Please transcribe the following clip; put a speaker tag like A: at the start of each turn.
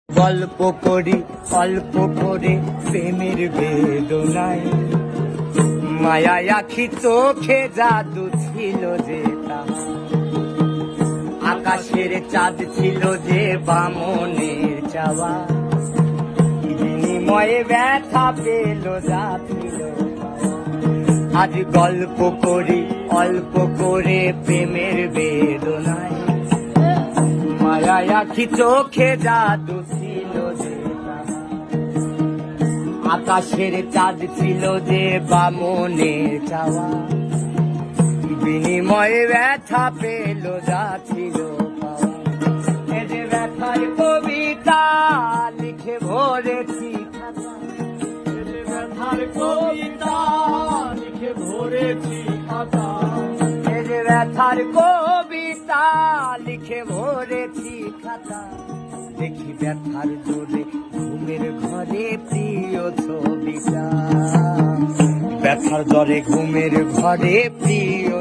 A: গল্প করি অল্প করে প্রেমের বেদনায়, মায়া আখি চোখে জাদু ছিল যে তাহার, আকাশের চাঁদ ছিল যে বামনের চাওয়া, বিনিময়ে ব্যথা পেল যা ছিল। আজ গল্প করি অল্প করে প্রেমের বেদনায়, মায়া আখি চোখে জাদু ছিল যে তাহার, আকাশের চাঁদ ছিল যে বামনের চাওয়া, বিনিময়ে ব্যথা পেল যা ছিল পাওয়া। এ যে ব্যথার কবিতা লিখে ভরেছি খাতা,
B: এ যে ব্যথার কবিতা লিখে ভরেছি খাতা,
A: এ যে ব্যথার কবিতা লিখে ভরেছি খাতা। দেখি ব্যথার জোরে ঘুমের ঘরে প্রিয় ছবিটা, ব্যথার জ্বরে ঘুমের ঘরে প্রিয়